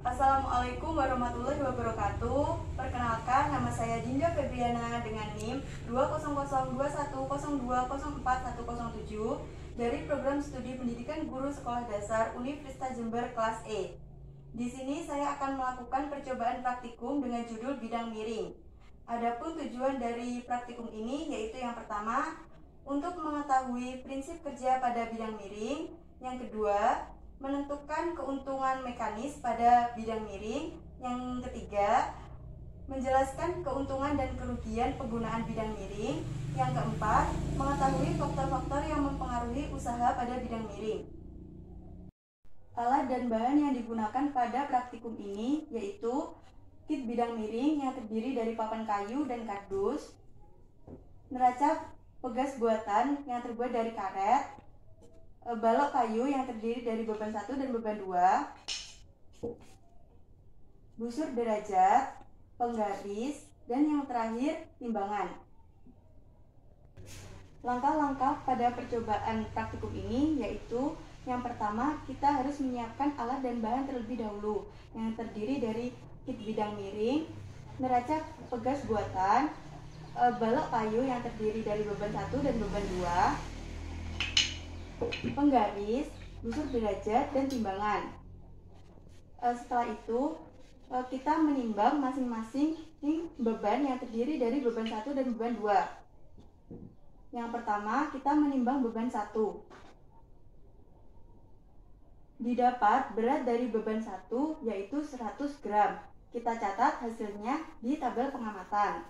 Assalamualaikum warahmatullahi wabarakatuh. Perkenalkan, nama saya Dinda Febriana dengan NIM 2002102041107 dari Program Studi Pendidikan Guru Sekolah Dasar Universitas Jember kelas E. Di sini saya akan melakukan percobaan praktikum dengan judul bidang miring. Adapun tujuan dari praktikum ini yaitu yang pertama, untuk mengetahui prinsip kerja pada bidang miring. Yang kedua, menentukan keuntungan mekanis pada bidang miring. Yang ketiga, menjelaskan keuntungan dan kerugian penggunaan bidang miring. Yang keempat, mengetahui faktor-faktor yang mempengaruhi usaha pada bidang miring. Alat dan bahan yang digunakan pada praktikum ini yaitu kit bidang miring yang terdiri dari papan kayu dan kardus, neraca pegas buatan yang terbuat dari karet, balok kayu yang terdiri dari beban 1 dan beban 2, busur derajat, penggaris, dan yang terakhir timbangan. Langkah-langkah pada percobaan praktikum ini yaitu yang pertama, kita harus menyiapkan alat dan bahan terlebih dahulu yang terdiri dari kit bidang miring, neraca pegas buatan, balok kayu yang terdiri dari beban 1 dan beban 2, penggaris, busur derajat, dan timbangan. Setelah itu kita menimbang masing-masing beban yang terdiri dari beban 1 dan beban 2. Yang pertama, kita menimbang beban 1. Didapat berat dari beban 1 yaitu 100 gram. Kita catat hasilnya di tabel pengamatan.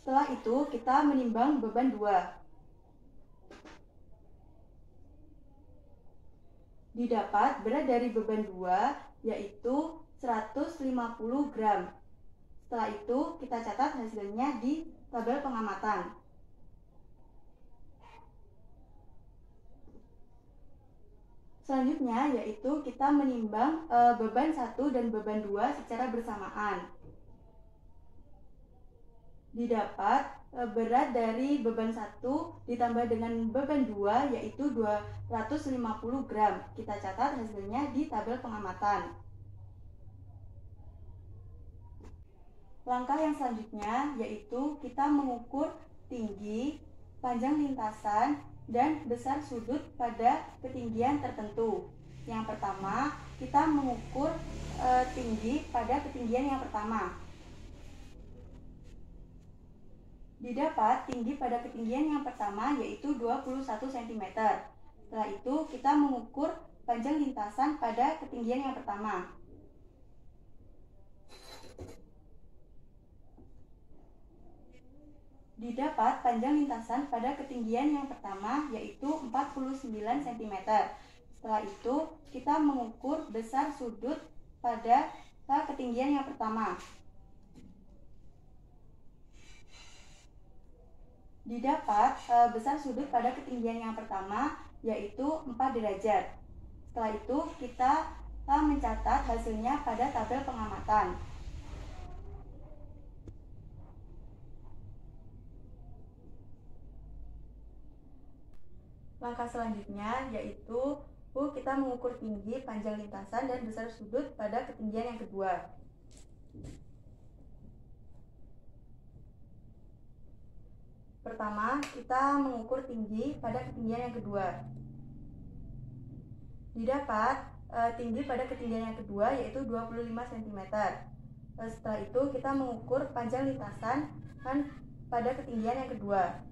Setelah itu kita menimbang beban 2. Didapat berat dari beban 2 yaitu 150 gram. Setelah itu kita catat hasilnya di tabel pengamatan. Selanjutnya yaitu kita menimbang beban 1 dan beban 2 secara bersamaan. Didapat berat dari beban 1 ditambah dengan beban 2 yaitu 250 gram. Kita catat hasilnya di tabel pengamatan. Langkah yang selanjutnya yaitu kita mengukur tinggi, panjang lintasan, dan besar sudut pada ketinggian tertentu. Yang pertama, kita mengukur tinggi pada ketinggian yang pertama. Didapat tinggi pada ketinggian yang pertama yaitu 21 cm. Setelah itu kita mengukur panjang lintasan pada ketinggian yang pertama. Didapat panjang lintasan pada ketinggian yang pertama yaitu 49 cm. Setelah itu kita mengukur besar sudut pada ketinggian yang pertama. Didapat besar sudut pada ketinggian yang pertama yaitu 4 derajat. Setelah itu kita mencatat hasilnya pada tabel pengamatan. Langkah selanjutnya yaitu kita mengukur tinggi, panjang lintasan, dan besar sudut pada ketinggian yang kedua. Pertama, kita mengukur tinggi pada ketinggian yang kedua. Didapat tinggi pada ketinggian yang kedua yaitu 25 cm. Setelah itu kita mengukur panjang lintasan pada ketinggian yang kedua.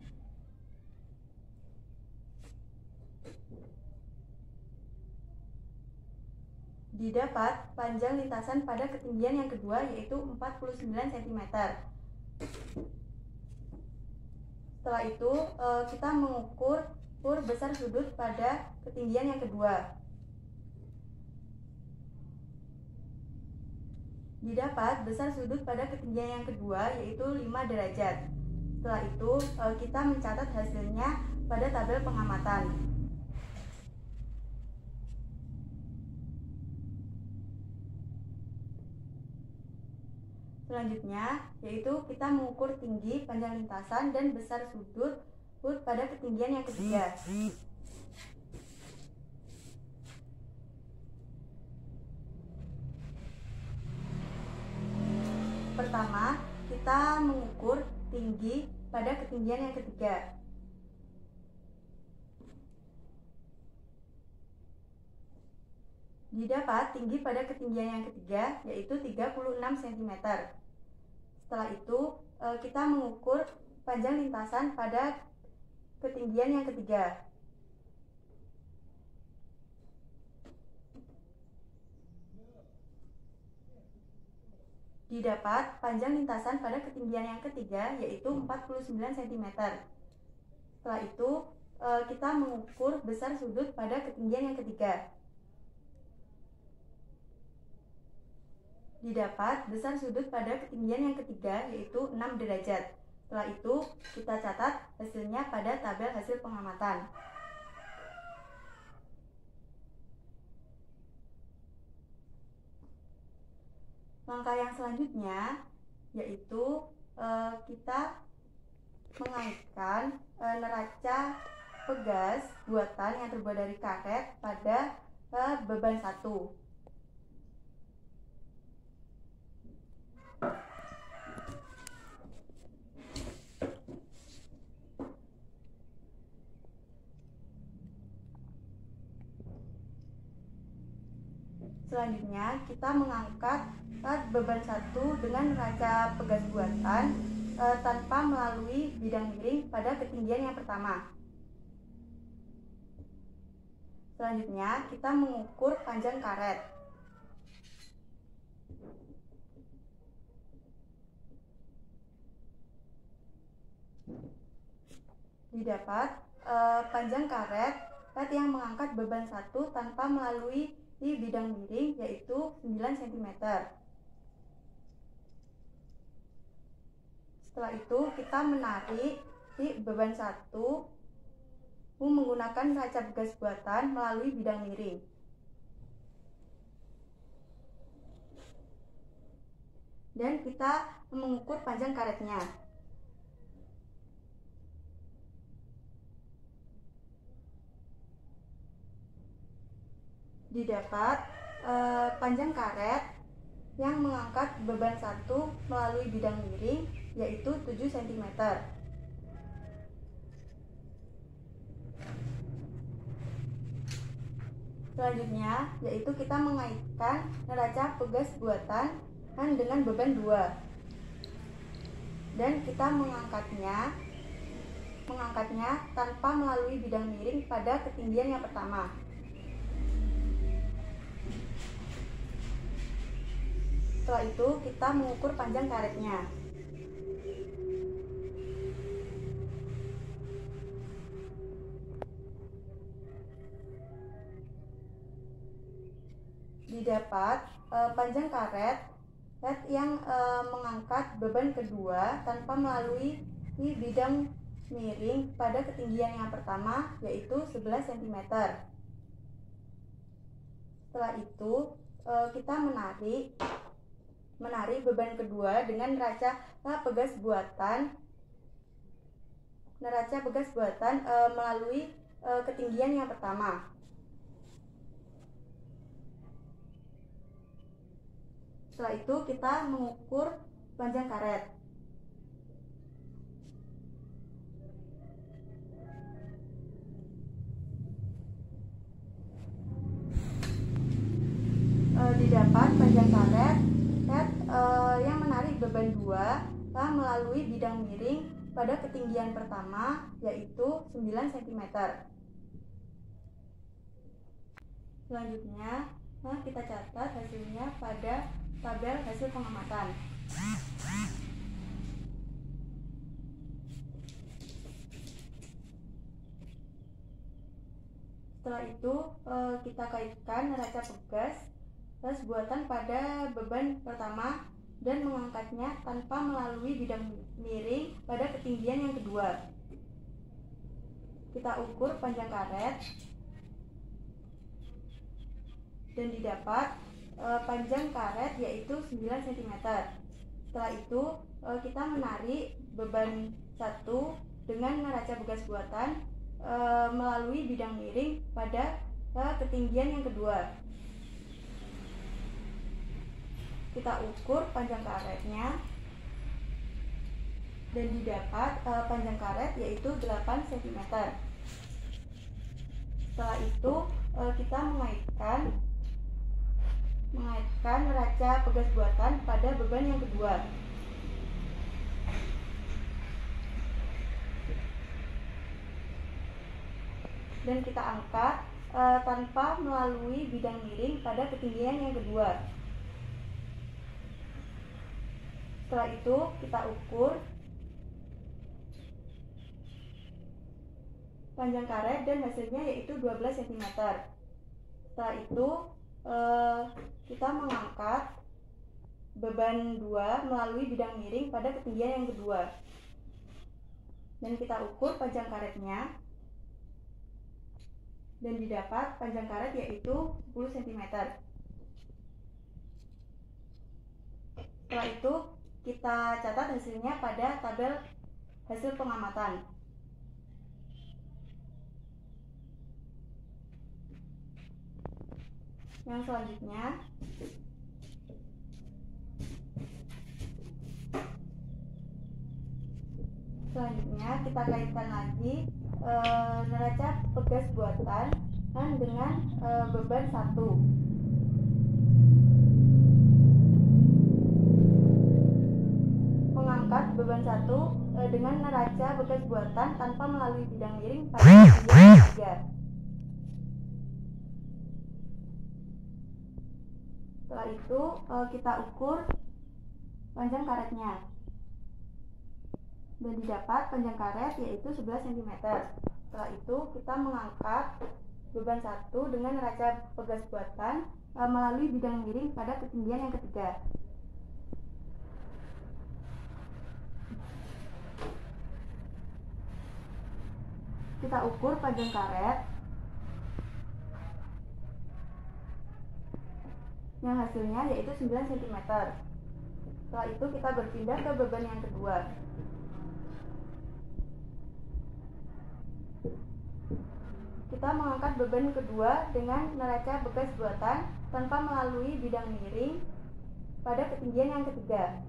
Didapat panjang lintasan pada ketinggian yang kedua yaitu 49 cm. Setelah itu kita mengukur besar sudut pada ketinggian yang kedua. Didapat besar sudut pada ketinggian yang kedua yaitu 5 derajat. Setelah itu kita mencatat hasilnya pada tabel pengamatan. Selanjutnya yaitu kita mengukur tinggi, panjang lintasan, dan besar sudut pada ketinggian yang ketiga. Pertama, kita mengukur tinggi pada ketinggian yang ketiga. Didapat tinggi pada ketinggian yang ketiga yaitu 36 cm. Setelah itu, kita mengukur panjang lintasan pada ketinggian yang ketiga. Didapat panjang lintasan pada ketinggian yang ketiga yaitu 49 cm. Setelah itu, kita mengukur besar sudut pada ketinggian yang ketiga. Didapat besar sudut pada ketinggian yang ketiga yaitu 6 derajat. Setelah itu, kita catat hasilnya pada tabel hasil pengamatan. Langkah yang selanjutnya yaitu kita mengaitkan neraca pegas buatan yang terbuat dari karet pada beban 1. Selanjutnya, kita mengangkat beban 1 dengan neraca pegas buatan tanpa melalui bidang miring pada ketinggian yang pertama. Selanjutnya, kita mengukur panjang karet. Didapat panjang karet yang mengangkat beban 1 tanpa melalui di bidang miring yaitu 9 cm. Setelah itu, kita menarik di beban 1 menggunakan neraca pegas buatan melalui bidang miring. Dan kita mengukur panjang karetnya. Didapat panjang karet yang mengangkat beban 1 melalui bidang miring yaitu 7 cm. Selanjutnya yaitu kita mengaitkan neraca pegas buatan dengan beban 2 dan kita mengangkatnya tanpa melalui bidang miring pada ketinggian yang pertama. Setelah itu, kita mengukur panjang karetnya. Didapat panjang karet yang mengangkat beban kedua tanpa melalui bidang miring pada ketinggian yang pertama yaitu 11 cm. Setelah itu, kita menarik beban kedua dengan neraca pegas buatan melalui ketinggian yang pertama. Setelah itu, kita mengukur panjang karet. Didapat panjang karet yang menarik beban 2 melalui bidang miring pada ketinggian pertama yaitu 9 cm. Selanjutnya, kita catat hasilnya pada tabel hasil pengamatan. Setelah itu, kita kaitkan neraca pegas buatan pada beban pertama dan mengangkatnya tanpa melalui bidang miring pada ketinggian yang kedua. Kita ukur panjang karet dan didapat panjang karet yaitu 9 cm. Setelah itu, kita menarik beban 1 dengan neraca pegas buatan melalui bidang miring pada ketinggian yang kedua. Kita ukur panjang karetnya dan didapat panjang karet yaitu 8 cm. Setelah itu kita mengaitkan neraca pegas buatan pada beban yang kedua. Dan kita angkat tanpa melalui bidang miring pada ketinggian yang kedua. Setelah itu kita ukur panjang karet dan hasilnya yaitu 12 cm. Setelah itu kita mengangkat beban 2 melalui bidang miring pada ketinggian yang kedua. Dan kita ukur panjang karetnya dan didapat panjang karet yaitu 10 cm. Setelah itu kita catat hasilnya pada tabel hasil pengamatan. Yang selanjutnya kita kaitkan lagi neraca pegas buatan dengan beban 1. Mengangkat beban 1 dengan neraca bekas buatan tanpa melalui bidang miring pada ketinggian 3. Setelah itu kita ukur panjang karetnya dan didapat panjang karet yaitu 11 cm. Setelah itu kita mengangkat beban 1 dengan neraca pegas buatan melalui bidang miring pada ketinggian yang ketiga. Kita ukur panjang karet yang hasilnya yaitu 9 cm. Setelah itu kita berpindah ke beban yang kedua. Kita mengangkat beban kedua dengan neraca bekas buatan tanpa melalui bidang miring pada ketinggian yang ketiga.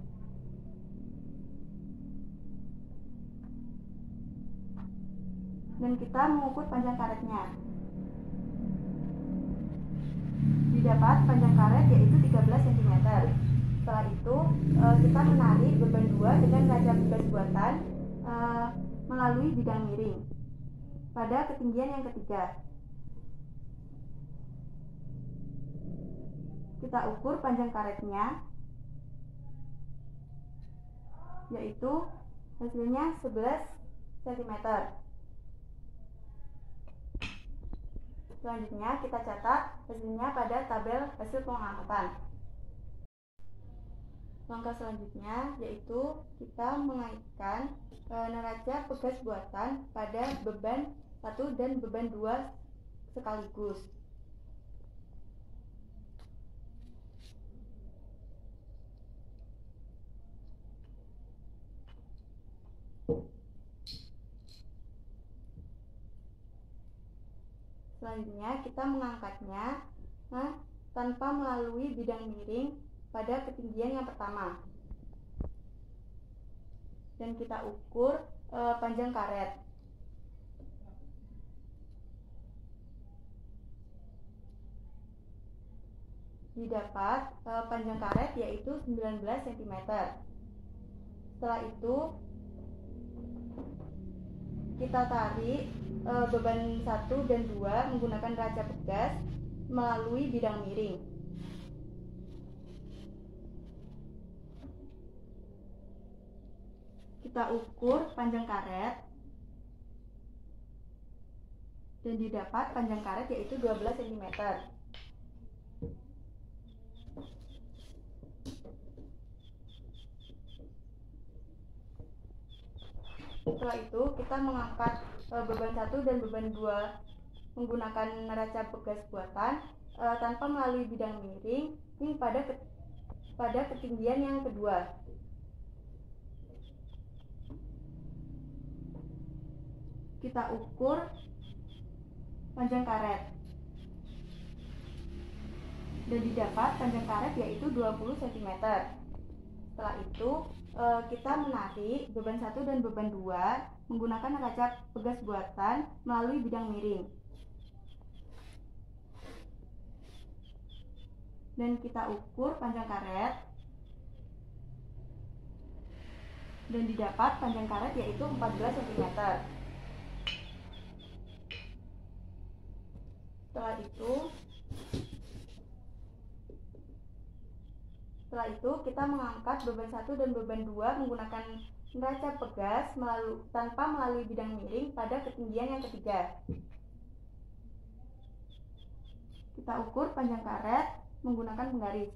Dan kita mengukur panjang karetnya. Didapat panjang karet yaitu 13 cm. Setelah itu kita menarik beban 2 dengan neraca bekas buatan melalui bidang miring pada ketinggian yang ketiga. Kita ukur panjang karetnya yaitu hasilnya 11 cm. Selanjutnya kita catat hasilnya pada tabel hasil pengamatan. Langkah selanjutnya yaitu kita mengaitkan neraca pegas buatan pada beban 1 dan beban 2 sekaligus. Selanjutnya kita mengangkatnya tanpa melalui bidang miring pada ketinggian yang pertama. Dan kita ukur panjang karet. Didapat panjang karet yaitu 19 cm. Setelah itu kita tarik beban 1 dan 2 menggunakan neraca pegas melalui bidang miring. Kita ukur panjang karet dan didapat panjang karet yaitu 12 cm. Setelah itu kita mengangkat beban 1 dan beban 2 menggunakan neraca pegas buatan tanpa melalui bidang miring pada ketinggian yang kedua. Kita ukur panjang karet dan didapat panjang karet yaitu 20 cm. Setelah itu kita menarik beban 1 dan beban 2 menggunakan kaca pegas buatan melalui bidang miring. Dan kita ukur panjang karet. Dan didapat panjang karet yaitu 14 cm. Setelah itu kita mengangkat beban 1 dan beban 2 menggunakan neraca pegas tanpa melalui bidang miring pada ketinggian yang ketiga. Kita ukur panjang karet menggunakan penggaris.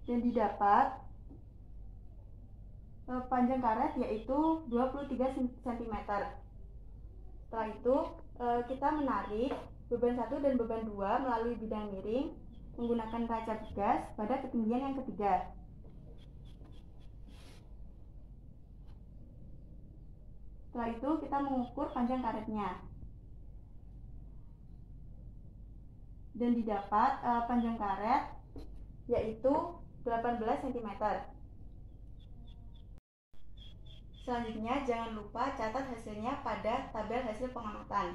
Dan didapat panjang karet yaitu 23 cm. Setelah itu kita menarik beban 1 dan beban 2 melalui bidang miring menggunakan kaca pegas pada ketinggian yang ketiga. Setelah itu kita mengukur panjang karetnya. Dan didapat panjang karet yaitu 18 cm. Selanjutnya, jangan lupa catat hasilnya pada tabel hasil pengamatan.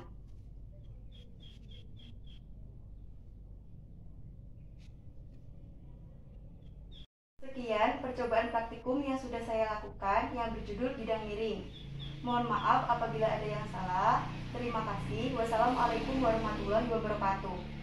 Sekian percobaan praktikum yang sudah saya lakukan yang berjudul bidang miring. Mohon maaf apabila ada yang salah. Terima kasih. Wassalamualaikum warahmatullahi wabarakatuh.